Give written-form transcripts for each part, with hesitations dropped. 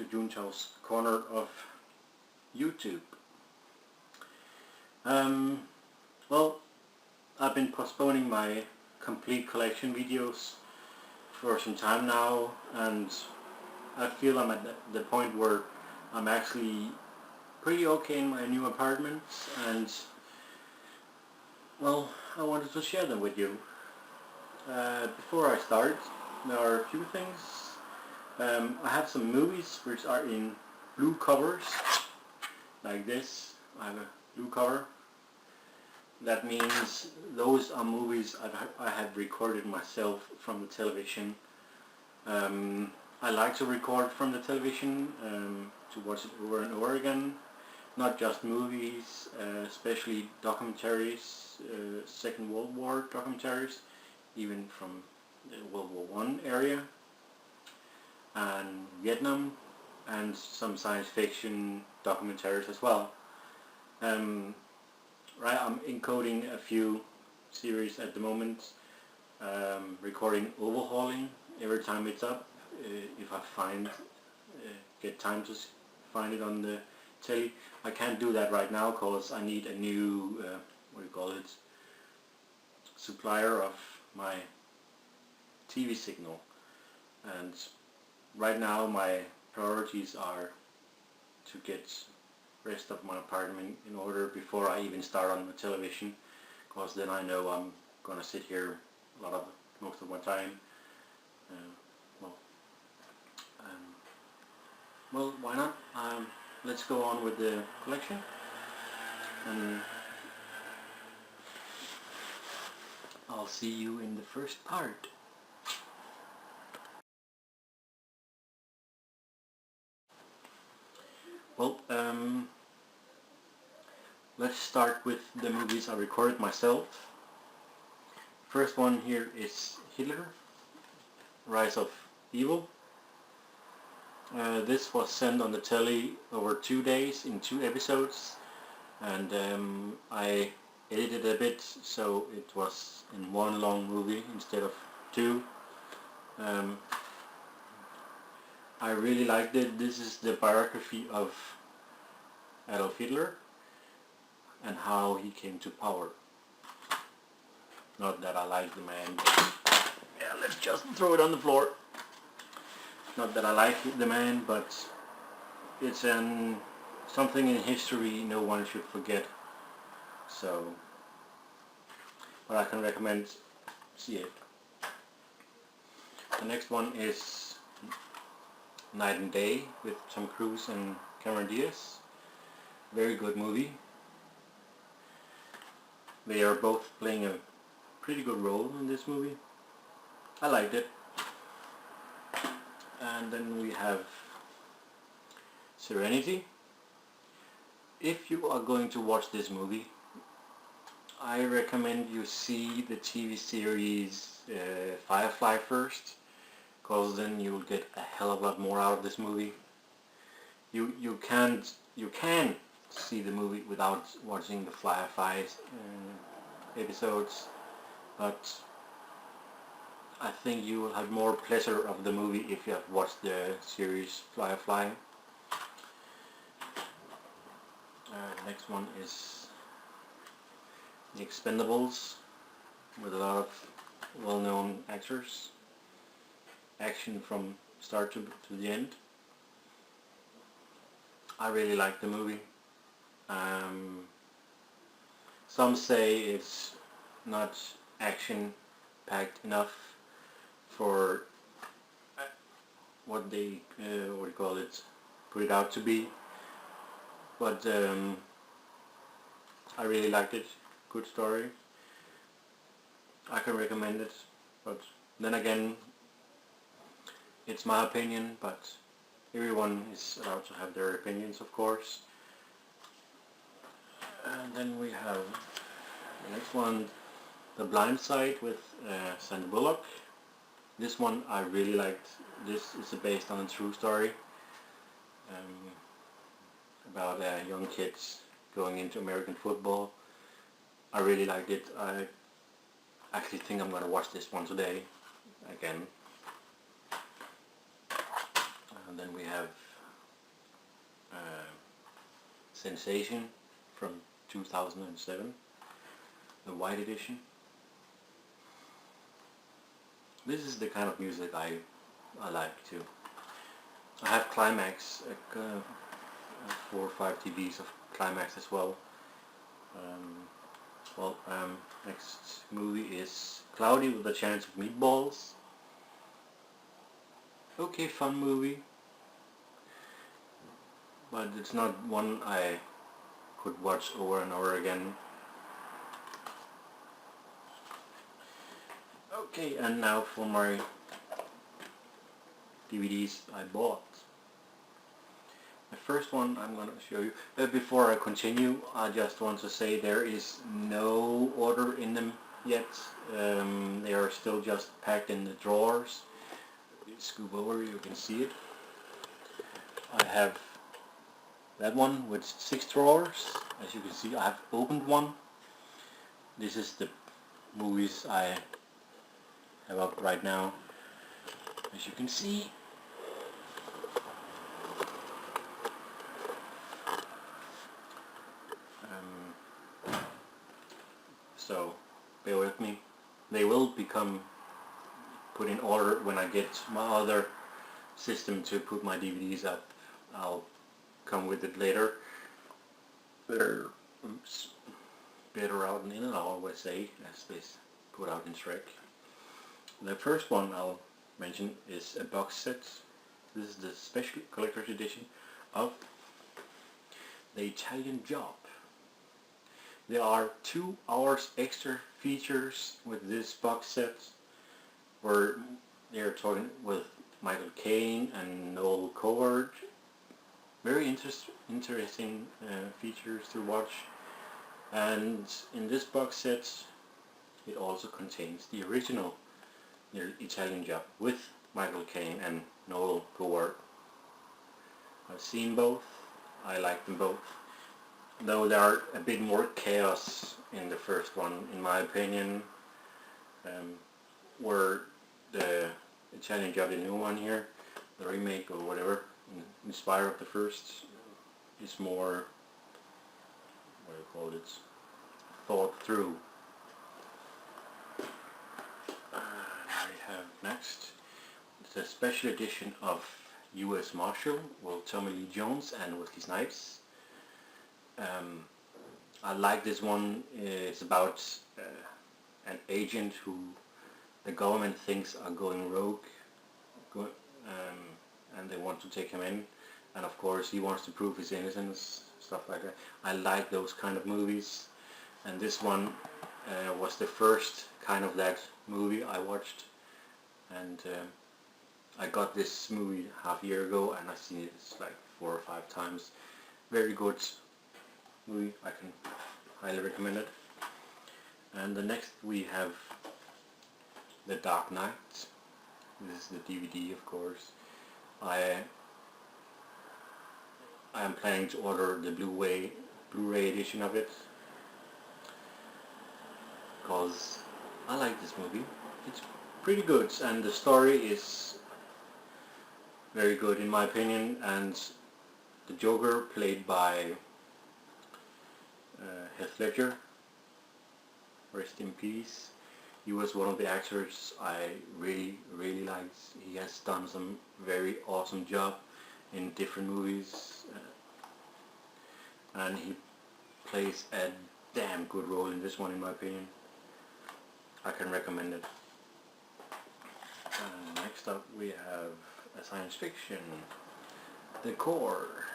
to Juntao's corner of YouTube. Well, I've been postponing my complete collection videos for some time now, and I feel I'm at the point where I'm actually pretty okay in my new apartment, and well, I wanted to share them with you. Before I start, there are a few things. I have some movies which are in blue covers, like this. I have a blue cover. That means those are movies I have recorded myself from the television. I like to record from the television to watch it over and over again. Not just movies, especially documentaries, Second World War documentaries, even from the World War One area, and Vietnam, and some science fiction documentaries as well. Right, I'm encoding a few series at the moment, recording overhauling every time it's up. If I get time to find it on the telly. I can't do that right now because I need a new, supplier of my TV signal. And right now my priorities are to get rest of my apartment in order before I even start on the television, because then I know I'm gonna sit here most of my time. Well, why not? Let's go on with the collection, and I'll see you in the first part. Well, let's start with the movies I recorded myself. First one here is Hitler, Rise of Evil. This was sent on the telly over 2 days in 2 episodes, and I edited a bit so it was in one long movie instead of 2. I really liked it. This is the biography of Adolf Hitler and how he came to power. Not that I like the man, but yeah, let's just throw it on the floor. Not that I like the man, but it's something in history no one should forget. So, but I can recommend see it. The next one is Night and Day with Tom Cruise and Cameron Diaz. Very good movie. They are both playing a pretty good role in this movie. I liked it. And then we have Serenity. If you are going to watch this movie, I recommend you see the TV series Firefly first, because then you will get a hell of a lot more out of this movie. You can see the movie without watching the Firefly episodes, but I think you will have more pleasure of the movie if you have watched the series Firefly. Next one is The Expendables, with a lot of well-known actors. Action from start to the end. I really like the movie. Some say it's not action-packed enough for what they put it out to be, but I really liked it. Good story. I can recommend it, but then again, it's my opinion, but everyone is allowed to have their opinions, of course. And then we have the next one, The Blind Side with Sandra Bullock. This one I really liked. This is based on a true story about young kids going into American football. I really liked it. I actually think I'm going to watch this one today again. And then we have Sensation from 2007, the white edition. This is the kind of music I like too. I have Climax, 4 or 5 TVs of Climax as well. Next movie is Cloudy with a Chance of Meatballs. Okay, fun movie, but it's not one I could watch over and over again. Okay, and now for my DVDs I bought. The first one I'm going to show you. Before I continue, I just want to say there is no order in them yet. They are still just packed in the drawers. Scoop over, you can see it. I have that one with 6 drawers. As you can see, I have opened one. This is the movies I have up right now. As you can see, so bear with me. They will become put in order when I get my other system to put my DVDs up. I'll come with it later. Better out in it, I always say, as they put out in Shrek. The first one I'll mention is a box set. This is the special collector's edition of The Italian Job. There are 2 hours extra features with this box set, where they're talking with Michael Caine and Noel Coward. Very interesting features to watch. And in this box set it also contains the original The Italian Job with Michael Caine and Noel Coward. I've seen both. I like them both. Though there are a bit more chaos in the first one, in my opinion, where the Italian Job, the new one here, the remake or whatever, inspired of the first, is more, what do you call it, thought through. I have next the special edition of U.S. Marshal with Tommy Lee Jones and Wesley Snipes. I like this one. It's about an agent who the government thinks are going rogue, and they want to take him in, and of course he wants to prove his innocence, stuff like that. I like those kind of movies, and this one was the first kind of that movie I watched, and I got this movie half a year ago, and I've seen it like 4 or 5 times. Very good movie, I can highly recommend it. And the next we have The Dark Knight. This is the DVD, of course. I am planning to order the Blu-ray edition of it, because I like this movie. It's pretty good, and the story is very good in my opinion, and the Joker, played by Heath Ledger, rest in peace. He was one of the actors I really liked. He has done some very awesome job in different movies, and he plays a damn good role in this one, in my opinion. I can recommend it. Next up we have a science fiction, The Core.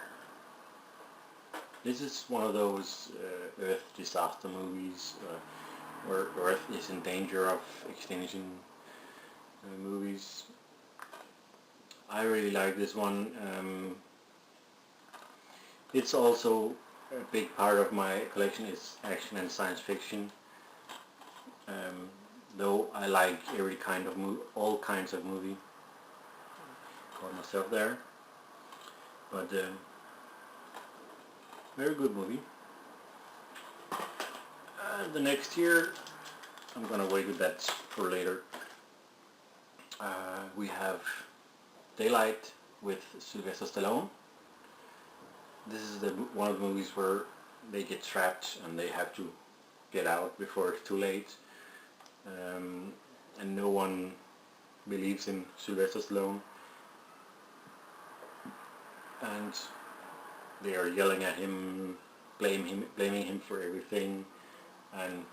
This is one of those Earth disaster movies where Earth is in danger of extinction movies. I really like this one. It's also a big part of my collection is action and science fiction. Though I like every kind of movie, all kinds of movie. Call myself there, but very good movie. The next year, I'm gonna wait with that for later. We have Daylight with Sylvester Stallone. this is one of the movies where they get trapped and they have to get out before it's too late. And no one believes in Sylvester Stallone. And they are yelling at him, blaming him for everything, and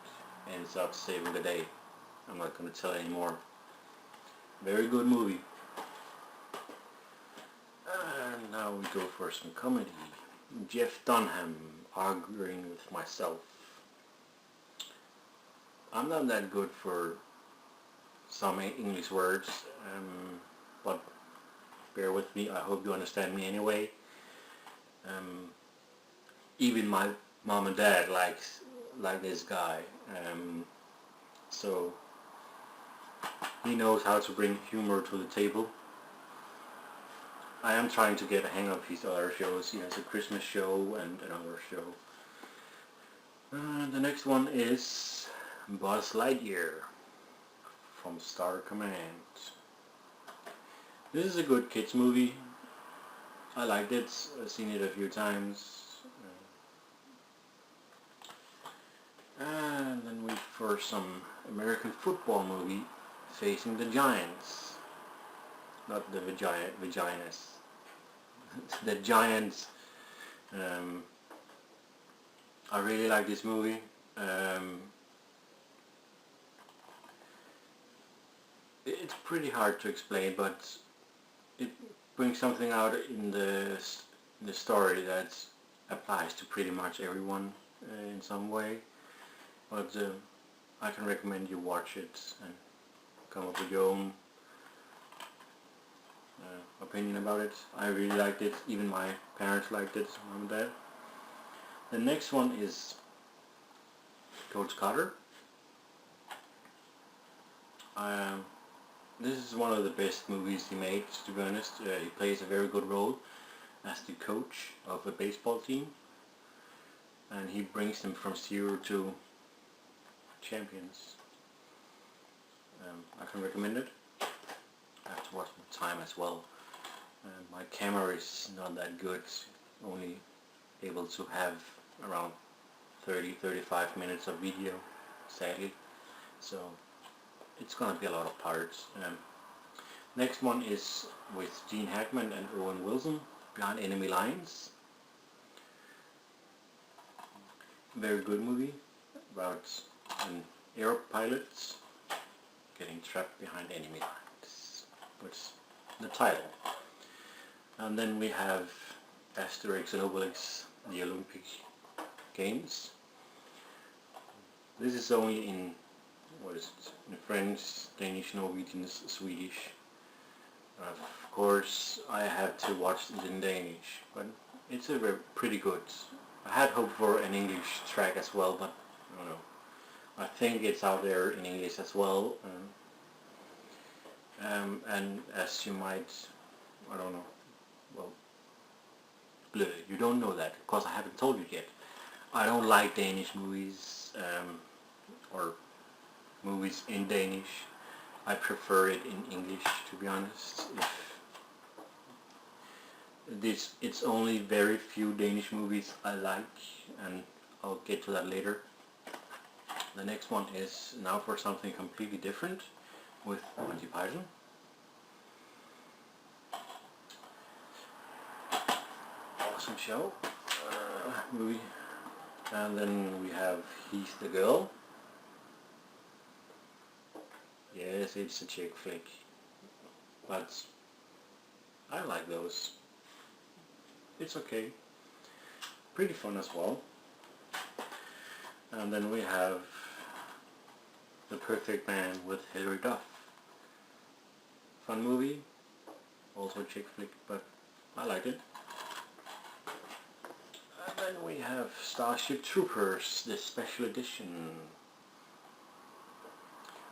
ends up saving the day. I'm not going to tell anymore. Very good movie. And now we go for some comedy. Jeff Dunham, Arguing with Myself. I'm not that good for some English words, but bear with me. I hope you understand me anyway. Even my mom and dad like this guy, so he knows how to bring humor to the table. I am trying to get a hang of his other shows. He has a Christmas show and another show. The next one is Buzz Lightyear from Star Command. This is a good kids movie. I liked it. I've seen it a few times. And then we for some American football movie, Facing the Giants. Not the vaginas. The Giants. I really like this movie. It's pretty hard to explain, but it brings something out in the story that applies to pretty much everyone in some way. But I can recommend you watch it and come up with your own opinion about it. I really liked it. Even my parents liked it, mom and dad. The next one is Coach Carter. This is one of the best movies he made, to be honest. He plays a very good role as the coach of a baseball team, and he brings them from zero to champions. I can recommend it. I have to watch my time as well. My camera is not that good, only able to have around 30-35 minutes of video, sadly, so it's gonna be a lot of parts. Next one is with Gene Hackman and Owen Wilson, Behind Enemy Lines. Very good movie about an air pilot getting trapped behind enemy lines. What's the title? And then we have Asterix and Obelix, the Olympic Games. This is only in, what is it, in French, Danish, Norwegian, Swedish. Of course, I had to watch it in Danish, but it's pretty good. I had hoped for an English track as well, but I don't know. I think it's out there in English as well. And as you might, I don't know, well, you don't know that, because I haven't told you yet. I don't like Danish movies, or movies in Danish. I prefer it in English, to be honest. It's only very few Danish movies I like, and I'll get to that later. The next one is now for something completely different with Monty Python. Awesome show, movie. And then we have He's the Girl. Yes, it's a chick flick, but I like those. It's okay. Pretty fun as well. And then we have The Perfect Man with Hilary Duff. Fun movie, also a chick flick, but I like it. And then we have Starship Troopers, the special edition.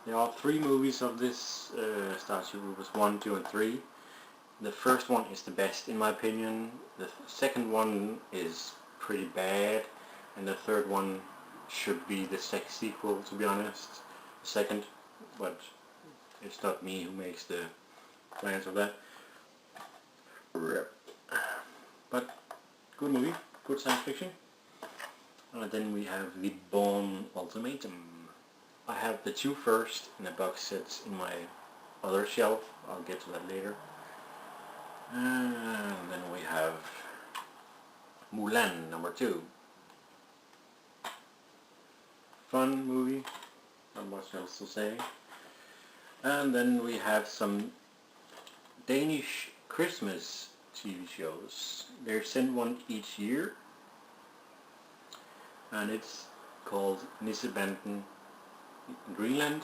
There are 3 movies of this Starship Troopers, 1, 2 and 3. The first one is the best in my opinion, the second one is pretty bad, and the third one should be the sequel, to be honest. The second, but it's not me who makes the plans of that. But good movie, good science fiction. And then we have the Bourne Ultimatum. I have the 2 first in a box set in my other shelf. I'll get to that later. And then we have Mulan number 2. Fun movie, not much else to say. And then we have some Danish Christmas TV shows. They send one each year, and it's called Nissebanden in Greenland,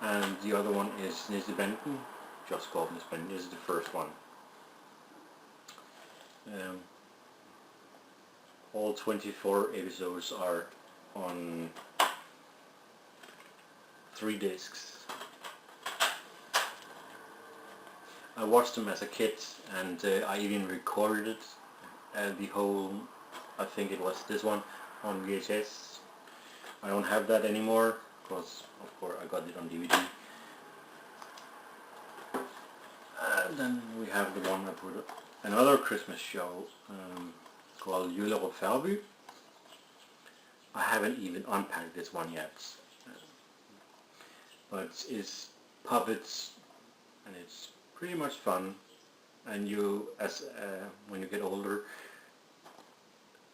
and the other one is Nissebanden, just called Nissebanden. This is the first one. All 24 episodes are on 3 discs. I watched them as a kid, and I even recorded it, the whole, I think it was this one, on VHS. I don't have that anymore, because of course I got it on DVD. And then we have the one I put another Christmas show called Julerup Færby. I haven't even unpacked this one yet, but it's puppets and it's pretty much fun, and you, as when you get older,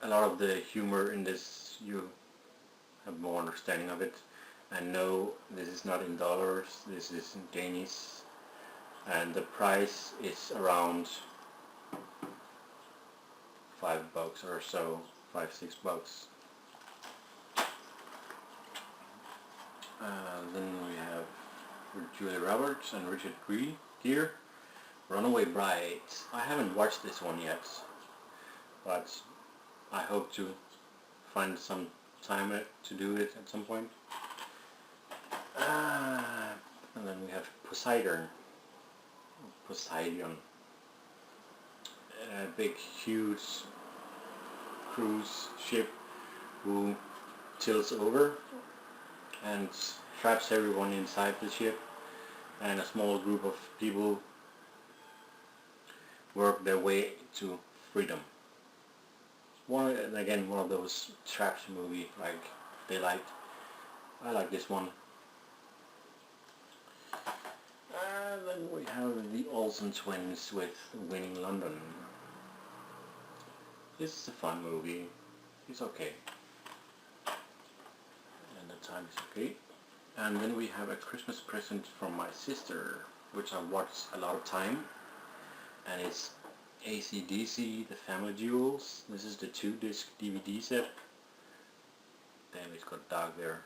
a lot of the humor in this, you have more understanding of it, and no, this is not in dollars, this is in Danish, and the price is around $5 or so, $5-6. Then we have Julia Roberts and Richard Gere, Runaway Bride. I haven't watched this one yet, but I hope to find some time to do it at some point. And then we have Poseidon, a big huge cruise ship who tilts over and traps everyone inside the ship, and a small group of people work their way to freedom. One of those traps movie like they liked. I like this one. And then we have the Olsen Twins with Winning London. This is a fun movie. It's okay. And the time is okay. And then we have a Christmas present from my sister, which I watched a lot of time, and it's AC/DC, The Family Jewels. This is the 2-disc DVD set. Damn, it's got dark there.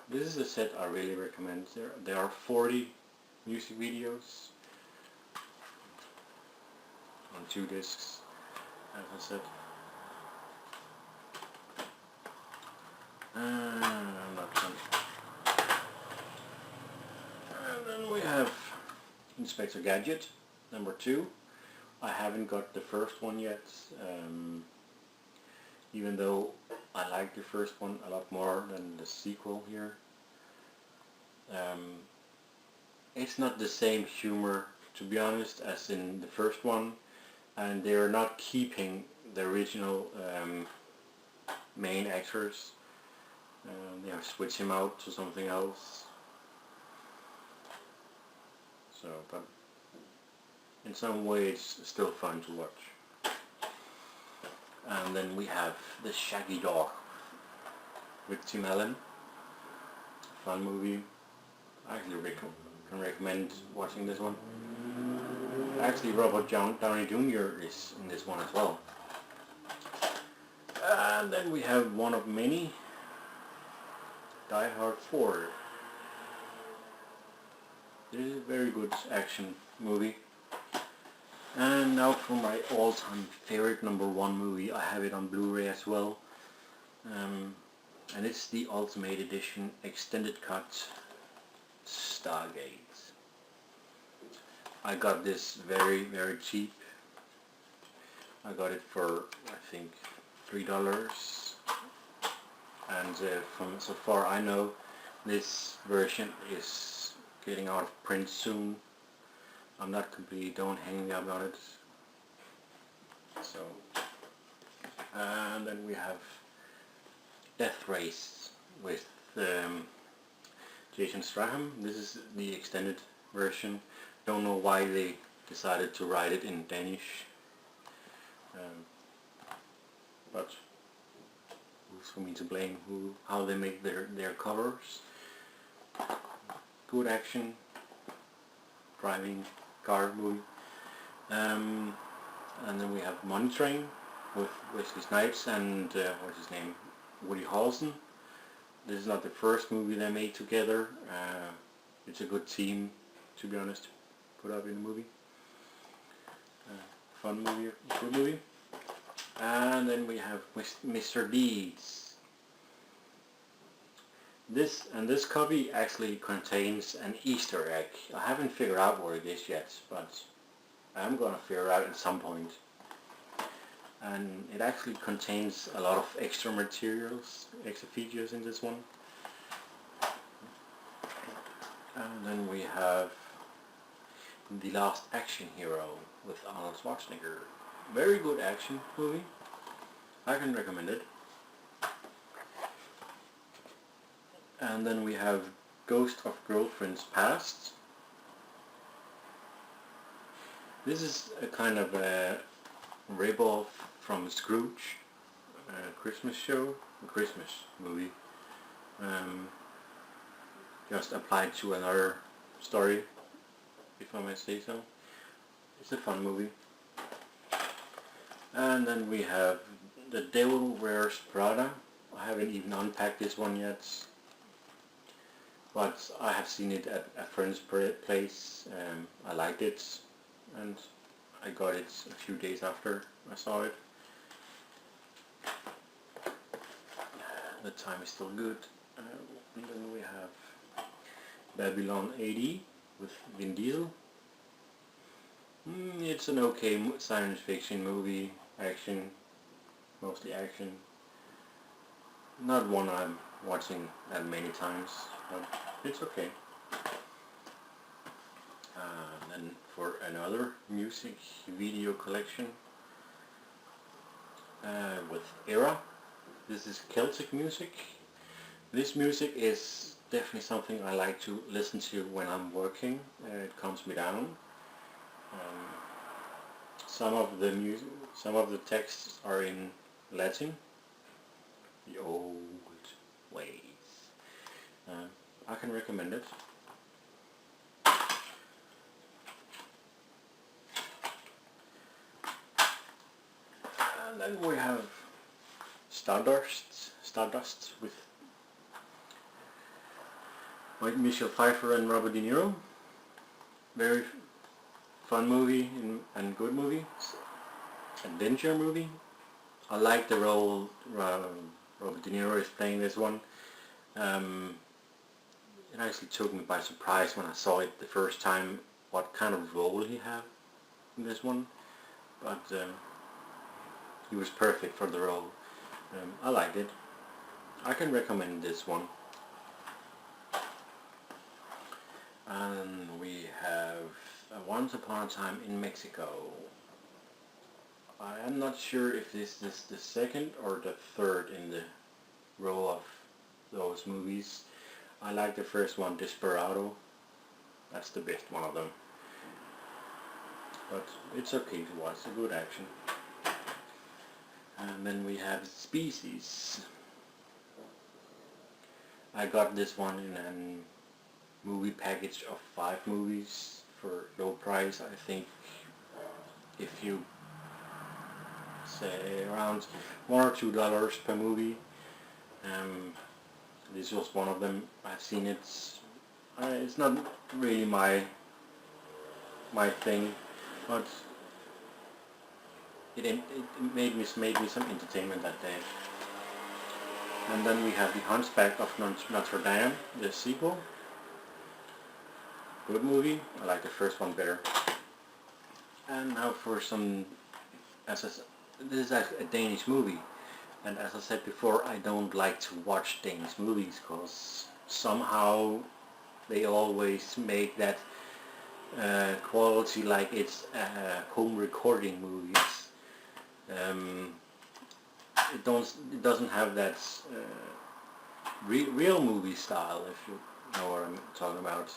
This is a set I really recommend. There are 40 music videos on 2 discs, as I said. I'm not done. And then we have Inspector Gadget number 2. I haven't got the first one yet, even though I like the first one a lot more than the sequel here. It's not the same humor, to be honest, as in the first one, and they're not keeping the original main actors. They have switched him out to something else. So, but in some way it's still fun to watch. And then we have The Shaggy Dog with Tim Allen. Fun movie. I actually can recommend watching this one. Actually, Robert Downey Jr. is in this one as well. And then we have one of many, Die Hard 4. This is a very good action movie. And now for my all-time favorite number 1 movie. I have it on Blu-ray as well. And it's the Ultimate Edition Extended Cut Stargate. I got this very, very cheap. I got it for, I think, $3. And from so far I know, this version is getting out of print soon. I'm not completely done hanging up on it. So, and then we have Death Race with Jason Statham. This is the extended version. Don't know why they decided to write it in Danish, but who's for me to blame? How they make their covers? Good action, driving car movie. And then we have Money Train with Wesley Snipes and what's his name, Woody Harrelson. This is not the first movie they made together. It's a good team, to be honest, put up in the movie. Fun movie, good movie. And then we have Mr. Deeds. This copy actually contains an Easter egg. I haven't figured out what it is yet, but I'm gonna figure out at some point. And it actually contains a lot of extra materials, extra features in this one. And then we have The Last Action Hero with Arnold Schwarzenegger. Very good action movie. I can recommend it. And then we have Ghost of Girlfriend's Past. This is a kind of a rip-off from Scrooge, a Christmas show, a Christmas movie, just applied to another story, if I may say so. It's a fun movie. And then we have The Devil Wears Prada. I haven't even unpacked this one yet, but I have seen it at a friend's place. I liked it, and I got it a few days after I saw it. The time is still good. And then we have Babylon AD with Vin Diesel. It's an okay science fiction movie, action, mostly action. Not one I'm watching that many times, but it's okay. And for another music video collection with Era. This is Celtic music. This music is definitely something I like to listen to when I'm working. It calms me down. Some of the texts are in Latin, the old ways. I can recommend it. And then we have Stardust with Michelle Pfeiffer and Robert De Niro. Very fun movie and good movie. Adventure movie. I like the role Robert De Niro is playing this one. It actually took me by surprise when I saw it the first time, what kind of role he had in this one. But he was perfect for the role. I liked it. I can recommend this one. And we have Once Upon a Time in Mexico. I am not sure if this is the second or the third in the row of those movies. I like the first one, Desperado. That's the best one of them. But it's okay to watch, a good action. And then we have Species. I got this one in a movie package of 5 movies for low price. I think if you say around $1 or $2 per movie. This was one of them. I've seen it. It's not really my thing, but it made me some entertainment that day. And then we have The Hunchback of Notre Dame, the sequel. Good movie. I like the first one better. And now for some, this is actually a Danish movie. And as I said before, I don't like to watch Danish movies because somehow they always make that quality like it's home recording movies. It doesn't have that real movie style, if you know what I'm talking about.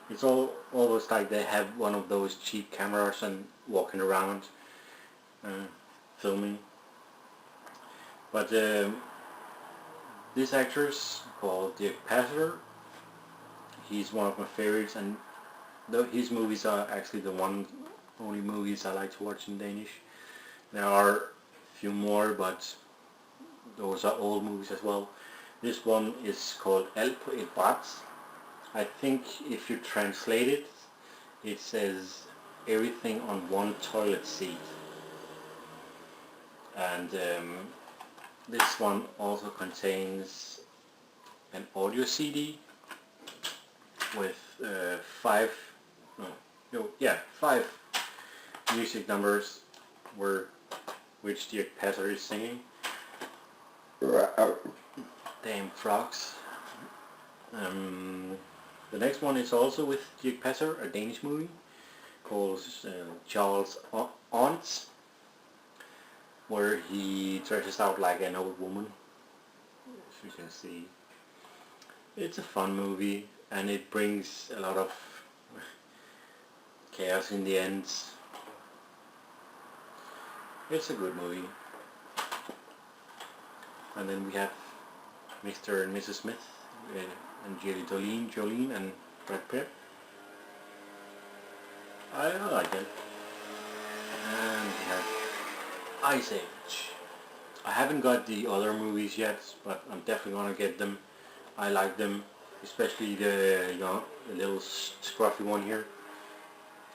It's almost like they have one of those cheap cameras and walking around filming. But this actress called Dirk Passer, he's one of my favorites, and his movies are actually the only movies I like to watch in Danish. There are a few more, but those are old movies as well. This one is called Alt på et bræt. I think if you translate it, it says everything on one toilet seat. And this one also contains an audio CD with five music numbers which Dirk Passer is singing. Damn frogs. The next one is also with Dirk Passer, a Danish movie called Charles Aunts, where he dresses out like an old woman, as you can see. It's a fun movie, and it brings a lot of chaos in the end. It's a good movie. And then we have Mr. and Mrs. Smith, and Jolene and Brad Pitt. I like it. And we have Ice Age. I haven't got the other movies yet, but I'm definitely gonna get them. I like them, especially the little scruffy one here.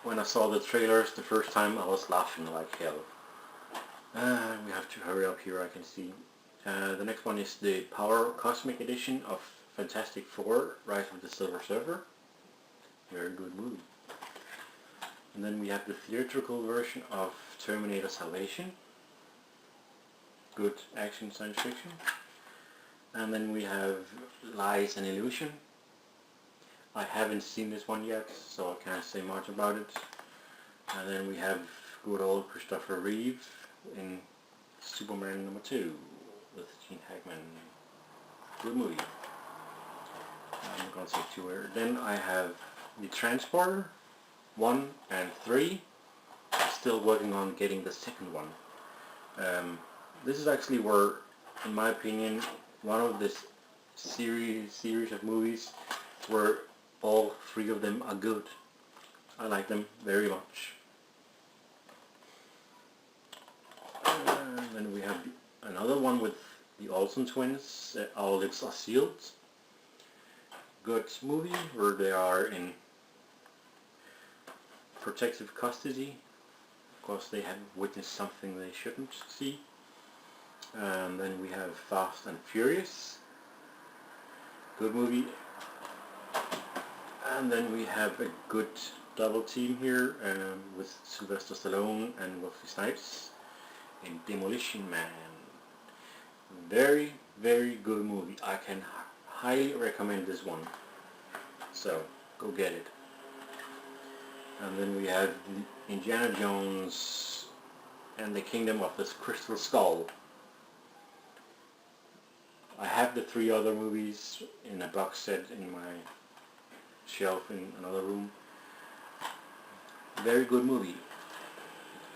When I saw the trailers the first time, I was laughing like hell. We have to hurry up here, I can see. The next one is the Power Cosmic Edition of Fantastic Four: Rise of the Silver Surfer. Very good movie. And then we have the theatrical version of Terminator Salvation. Good action science fiction. And then we have Lies and Illusion. I haven't seen this one yet, so I can't say much about it. And then we have good old Christopher Reeve in Superman #2 with Gene Hackman. Good movie. I'm not going to say too much. Then I have The Transporter 1 and 3. Still working on getting the second one. This is actually where, in my opinion, one of this series of movies where all three of them are good. I like them very much. And then we have another one with the Olsen twins, Our Lips Are Sealed. Good movie where they are in protective custody because they have witnessed something they shouldn't see. And then we have Fast and Furious. Good movie. And then we have a good double team here with Sylvester Stallone and Wesley Snipes in Demolition Man. Very, very good movie. I can highly recommend this one. So, go get it. And then we have Indiana Jones and the Kingdom of the Crystal Skull. I have the 3 other movies in a box set in my shelf in another room. Very good movie.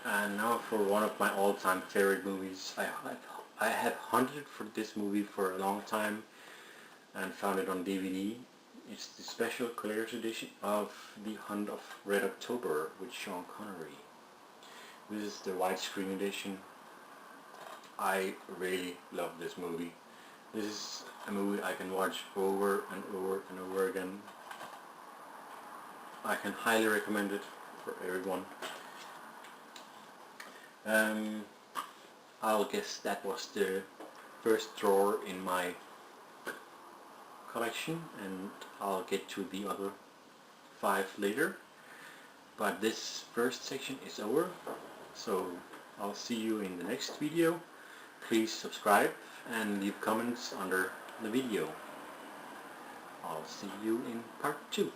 And now for one of my all-time favorite movies. I have hunted for this movie for a long time and found it on DVD. It's the special collector's edition of The Hunt of Red October with Sean Connery. This is the widescreen edition. I really love this movie. This is a movie I can watch over and over and over again. I can highly recommend it for everyone. I'll guess that was the first drawer in my collection, and I'll get to the other 5 later. But this first section is over, so I'll see you in the next video. Please subscribe and leave comments under the video. I'll see you in part 2.